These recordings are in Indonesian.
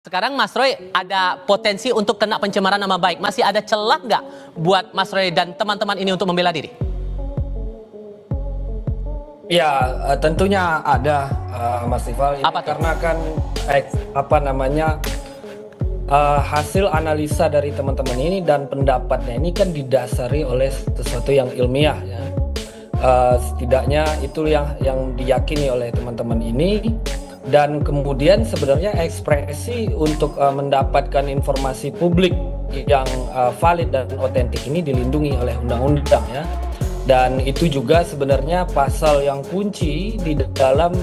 Sekarang Mas Roy ada potensi untuk kena pencemaran nama baik. Masih ada celah nggak buat Mas Roy dan teman-teman ini untuk membela diri? Ya, tentunya ada, Mas Rival. Apa tuh? Karena kan hasil analisa dari teman-teman ini dan pendapatnya ini kan didasari oleh sesuatu yang ilmiah, ya. Setidaknya itu yang diyakini oleh teman-teman ini. Dan kemudian sebenarnya ekspresi untuk mendapatkan informasi publik yang valid dan otentik ini dilindungi oleh undang-undang, ya. Dan itu juga sebenarnya pasal yang kunci di dalam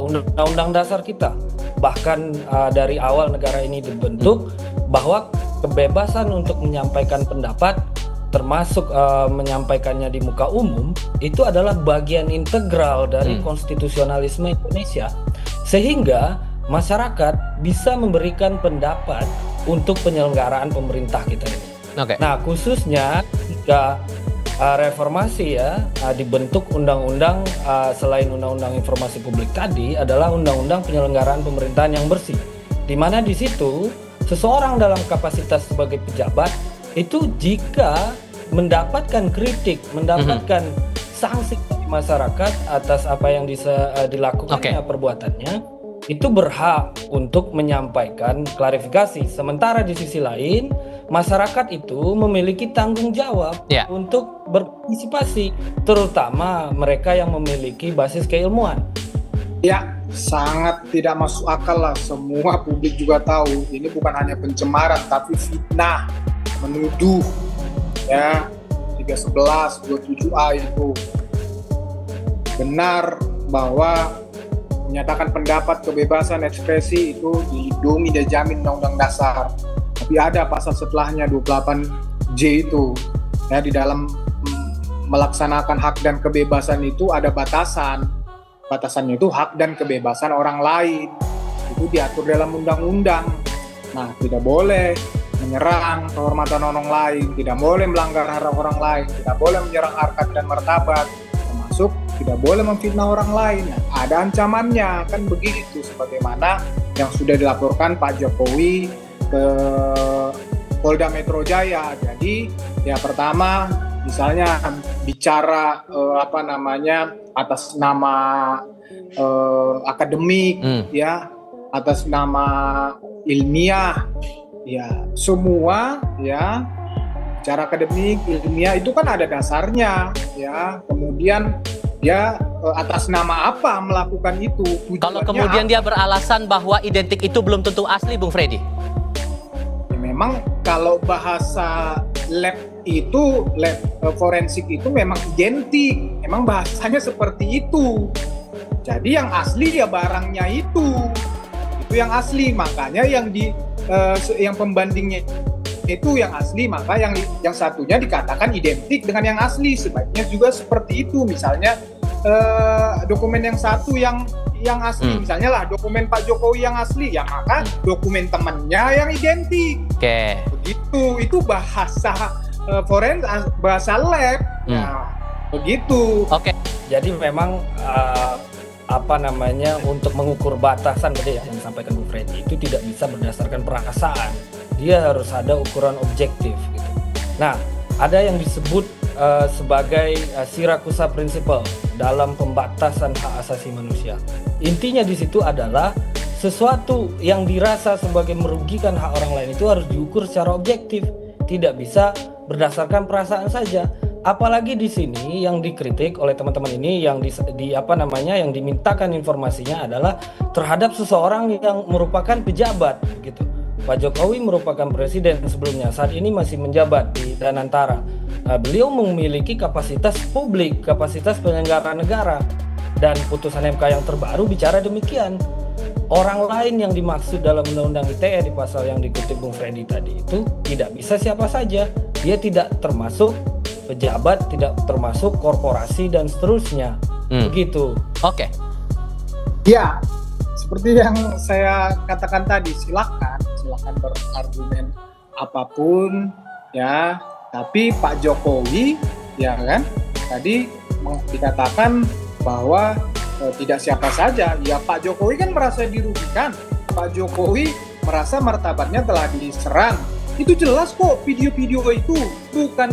undang-undang dasar kita. Bahkan dari awal negara ini dibentuk bahwa kebebasan untuk menyampaikan pendapat termasuk menyampaikannya di muka umum itu adalah bagian integral dari konstitusionalisme Indonesia. Sehingga masyarakat bisa memberikan pendapat untuk penyelenggaraan pemerintah kita ini. Okay. Nah, khususnya jika reformasi, ya, dibentuk undang-undang selain undang-undang informasi publik tadi adalah undang-undang penyelenggaraan pemerintahan yang bersih, di mana di situ seseorang dalam kapasitas sebagai pejabat itu jika mendapatkan kritik, mendapatkan sanksi dari masyarakat atas apa yang dilakukannya perbuatannya, itu berhak untuk menyampaikan klarifikasi. Sementara di sisi lain, masyarakat itu memiliki tanggung jawab untuk berpartisipasi, terutama mereka yang memiliki basis keilmuan. Ya, sangat tidak masuk akal lah. Semua publik juga tahu ini bukan hanya pencemaran, tapi fitnah, menuduh, ya. 311, 27A itu benar bahwa menyatakan pendapat, kebebasan ekspresi itu dilindungi dan dijamin Undang-Undang Dasar. Tapi ada pasal setelahnya 28J itu, ya, di dalam melaksanakan hak dan kebebasan itu ada batasan. Batasannya itu hak dan kebebasan orang lain. Itu diatur dalam undang-undang. Nah, tidak boleh menyerang kehormatan orang lain, tidak boleh melanggar hak orang lain, tidak boleh menyerang harkat dan martabat, termasuk tidak boleh memfitnah orang lain. Nah, ada ancamannya, kan begitu, sebagaimana yang sudah dilaporkan Pak Jokowi ke Polda Metro Jaya. Jadi, ya, pertama misalnya bicara atas nama akademik, ya, atas nama ilmiah, ya, semua, ya, cara akademik, ilmiah itu kan ada dasarnya, ya. Kemudian dia atas nama apa melakukan itu? Kalau kemudian dia beralasan bahwa identik itu belum tentu asli, Bung Freddy. Ya, memang kalau bahasa lab itu, lab forensik itu memang identik, memang bahasanya seperti itu. Jadi yang asli ya barangnya itu yang asli, makanya yang pembandingnya itu yang asli, maka yang satunya dikatakan identik dengan yang asli. Sebaiknya juga seperti itu. Misalnya dokumen yang satu yang asli, misalnya lah dokumen Pak Jokowi yang asli, ya maka dokumen temannya yang identik. Begitu, itu bahasa bahasa lab. Nah, begitu. Jadi memang untuk mengukur batasan tadi yang disampaikan Bu Freddy itu tidak bisa berdasarkan perasaan. Dia harus ada ukuran objektif, gitu. Nah, ada yang disebut sebagai Siracusa Principle dalam pembatasan hak asasi manusia. Intinya di situ adalah sesuatu yang dirasa sebagai merugikan hak orang lain itu harus diukur secara objektif, tidak bisa berdasarkan perasaan saja. Apalagi di sini yang dikritik oleh teman-teman ini yang yang dimintakan informasinya adalah terhadap seseorang yang merupakan pejabat, gitu. Pak Jokowi merupakan presiden sebelumnya, saat ini masih menjabat di Danantara. Beliau memiliki kapasitas publik, kapasitas penyelenggara negara, dan putusan MK yang terbaru bicara demikian. Orang lain yang dimaksud dalam Undang-Undang ITE di pasal yang dikutip Bung Freddy tadi itu tidak bisa siapa saja. Dia tidak termasuk pejabat, tidak termasuk korporasi dan seterusnya. Begitu. Ya, seperti yang saya katakan tadi, silakan berargumen apapun, ya. Tapi Pak Jokowi, ya kan, tadi dikatakan bahwa tidak siapa saja. Ya, Pak Jokowi kan merasa dirugikan. Pak Jokowi merasa martabatnya telah diserang. Itu jelas kok, video-video itu bukan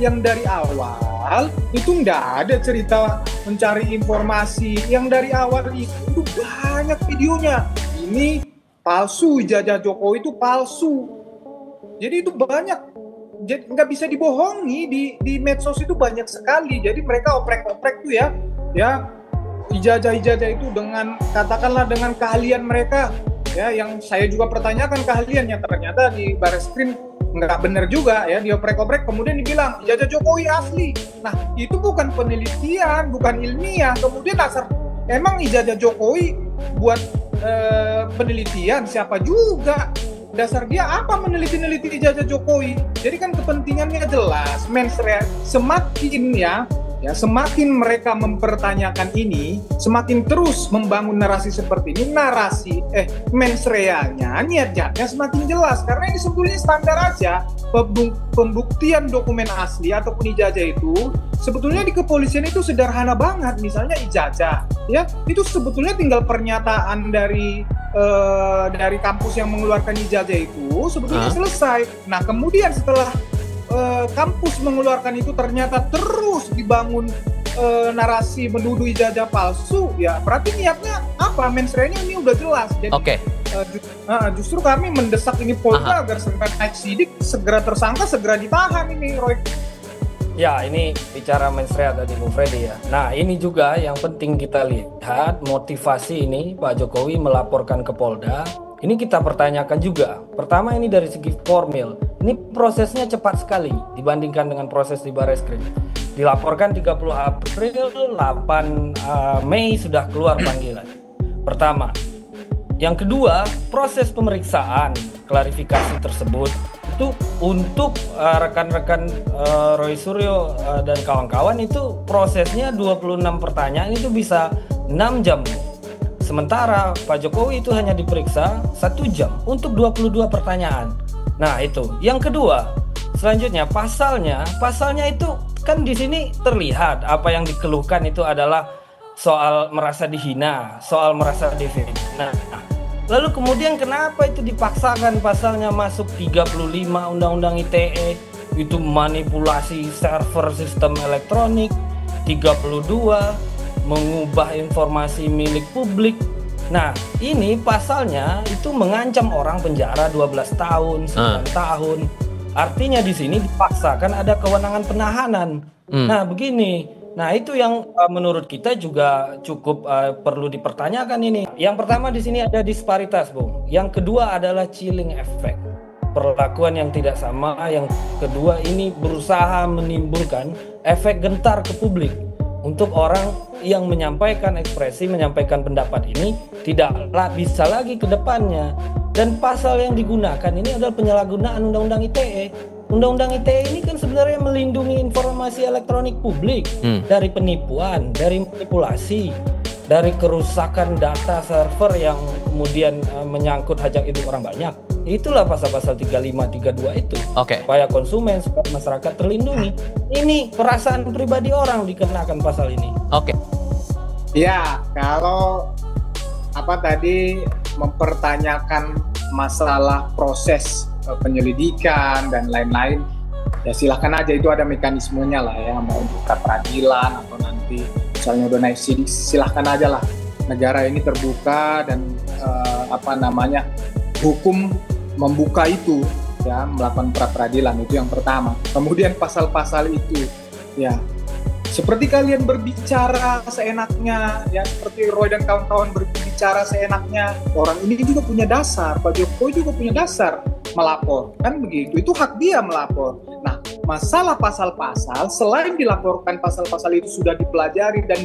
yang dari awal itu nggak ada cerita mencari informasi. Yang dari awal itu banyak videonya. Ini palsu, ijazah Jokowi itu palsu. Jadi itu banyak, jadi nggak bisa dibohongi, di medsos itu banyak sekali. Jadi mereka oprek-oprek tuh ya ijazah-ijazah itu dengan katakanlah dengan keahlian mereka ya, yang saya juga pertanyakan keahliannya, ternyata di Barreskrim nggak benar juga ya, dioprek-oprek kemudian dibilang ijazah Jokowi asli. Nah itu bukan penelitian, bukan ilmiah. Kemudian dasar emang ijazah Jokowi buat penelitian siapa juga, dasar dia apa meneliti ijazah Jokowi. Jadi kan kepentingannya jelas, mensrea semakin mereka mempertanyakan ini, semakin terus membangun narasi seperti ini, mensreanya, niatnya semakin jelas. Karena ini sebetulnya standar aja, pembuktian dokumen asli ataupun ijazah itu sebetulnya di kepolisian itu sederhana banget. Misalnya ijazah, ya itu sebetulnya tinggal pernyataan dari kampus yang mengeluarkan ijazah itu sebetulnya selesai. Nah kemudian setelah kampus mengeluarkan itu ternyata terus dibangun narasi menuduh ijazah palsu, ya berarti niatnya apa? Mensreanya ini udah jelas. Jadi justru kami mendesak ini Polda agar segera naik sidik, segera tersangka, segera ditahan ini, Roy. Ya, ini bicara mensrea tadi Bung Freddy ya. Nah, ini juga yang penting kita lihat motivasi ini Pak Jokowi melaporkan ke Polda. Ini kita pertanyakan juga. Pertama ini dari segi formil. Ini prosesnya cepat sekali dibandingkan dengan proses di Barreskrim. Dilaporkan 30 April, 8 Mei sudah keluar panggilan. Pertama. Yang kedua, proses pemeriksaan klarifikasi tersebut itu untuk rekan-rekan Roy Suryo dan kawan-kawan itu prosesnya 26 pertanyaan itu bisa 6 jam. Sementara Pak Jokowi itu hanya diperiksa 1 jam untuk 22 pertanyaan. Nah itu. Yang kedua, selanjutnya pasalnya itu kan di sini terlihat apa yang dikeluhkan itu adalah soal merasa dihina, soal merasa difitnah. Lalu kemudian kenapa itu dipaksakan pasalnya masuk 35 Undang-Undang ITE, itu manipulasi server sistem elektronik, 32 mengubah informasi milik publik. Nah, ini pasalnya itu mengancam orang penjara 12 tahun, 9 tahun. Artinya di sini dipaksakan ada kewenangan penahanan. Nah, begini. Nah, itu yang menurut kita juga cukup perlu dipertanyakan ini. Yang pertama di sini ada disparitas, Bung. Yang kedua adalah chilling effect. Perlakuan yang tidak sama. Yang kedua ini berusaha menimbulkan efek gentar ke publik. Untuk orang yang menyampaikan ekspresi, menyampaikan pendapat ini tidak bisa lagi ke depannya. Dan pasal yang digunakan ini adalah penyalahgunaan Undang-Undang ITE. Undang-Undang ITE ini kan sebenarnya melindungi informasi elektronik publik dari penipuan, dari manipulasi, dari kerusakan data server yang kemudian menyangkut hajat hidup orang banyak. Itulah pasal-pasal 35, 32 itu. Supaya konsumen, supaya masyarakat terlindungi. Ini perasaan pribadi orang dikenakan pasal ini. Ya, kalau tadi mempertanyakan masalah proses penyelidikan dan lain-lain, ya silahkan aja, itu ada mekanismenya lah ya, mau buka peradilan atau nanti misalnya udah naik sidik, silahkan aja lah. Negara ini terbuka dan hukum membuka itu ya, melakukan pra-peradilan, itu yang pertama. Kemudian pasal-pasal itu ya seperti kalian berbicara seenaknya ya, seperti Roy dan kawan-kawan berbicara seenaknya, orang ini juga punya dasar, Pak Jokowi juga punya dasar melapor, kan begitu, itu hak dia melapor. Nah, masalah pasal-pasal, selain dilaporkan pasal-pasal itu sudah dipelajari dan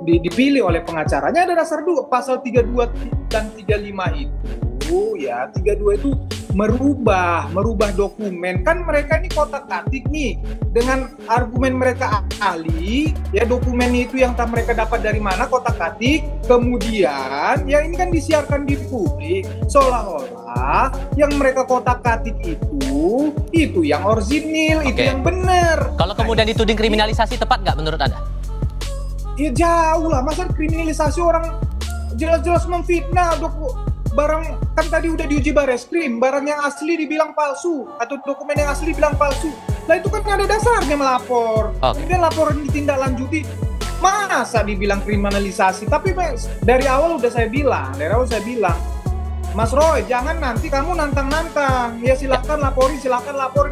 dipilih oleh pengacaranya, ada dasar dua, pasal 32 dan 35 itu ya, 32 itu merubah dokumen. Kan mereka ini kotak-katik nih dengan argumen mereka ahli ya, dokumen itu yang mereka dapat dari mana, kotak-katik, kemudian ya ini kan disiarkan di publik seolah-olah yang mereka kotak-katik itu yang orisinil, itu yang benar. Kalau kemudian dituding kriminalisasi, tepat nggak menurut Anda? Ya jauh lah, masa kriminalisasi orang jelas-jelas memfitnah barang kan tadi udah diuji Bareskrim, barang yang asli dibilang palsu atau dokumen yang asli bilang palsu. Lah itu kan ada dasarnya melapor. Kemudian laporan ditindaklanjuti. Masa dibilang kriminalisasi? Tapi dari awal saya bilang, Mas Roy, jangan nanti kamu nantang-nantang. Ya silakan laporin.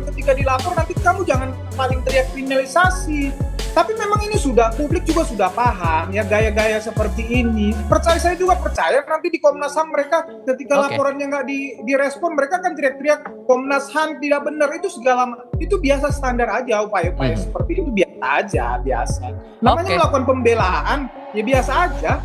Ketika dilapor nanti kamu jangan paling teriak kriminalisasi. Tapi memang ini publik juga sudah paham ya gaya-gaya seperti ini. Saya juga percaya nanti di Komnas HAM mereka ketika laporannya nggak direspon, mereka kan teriak-teriak Komnas HAM tidak benar. Itu biasa standar aja, upaya-upaya seperti itu biasa aja. Namanya melakukan pembelaan ya biasa aja.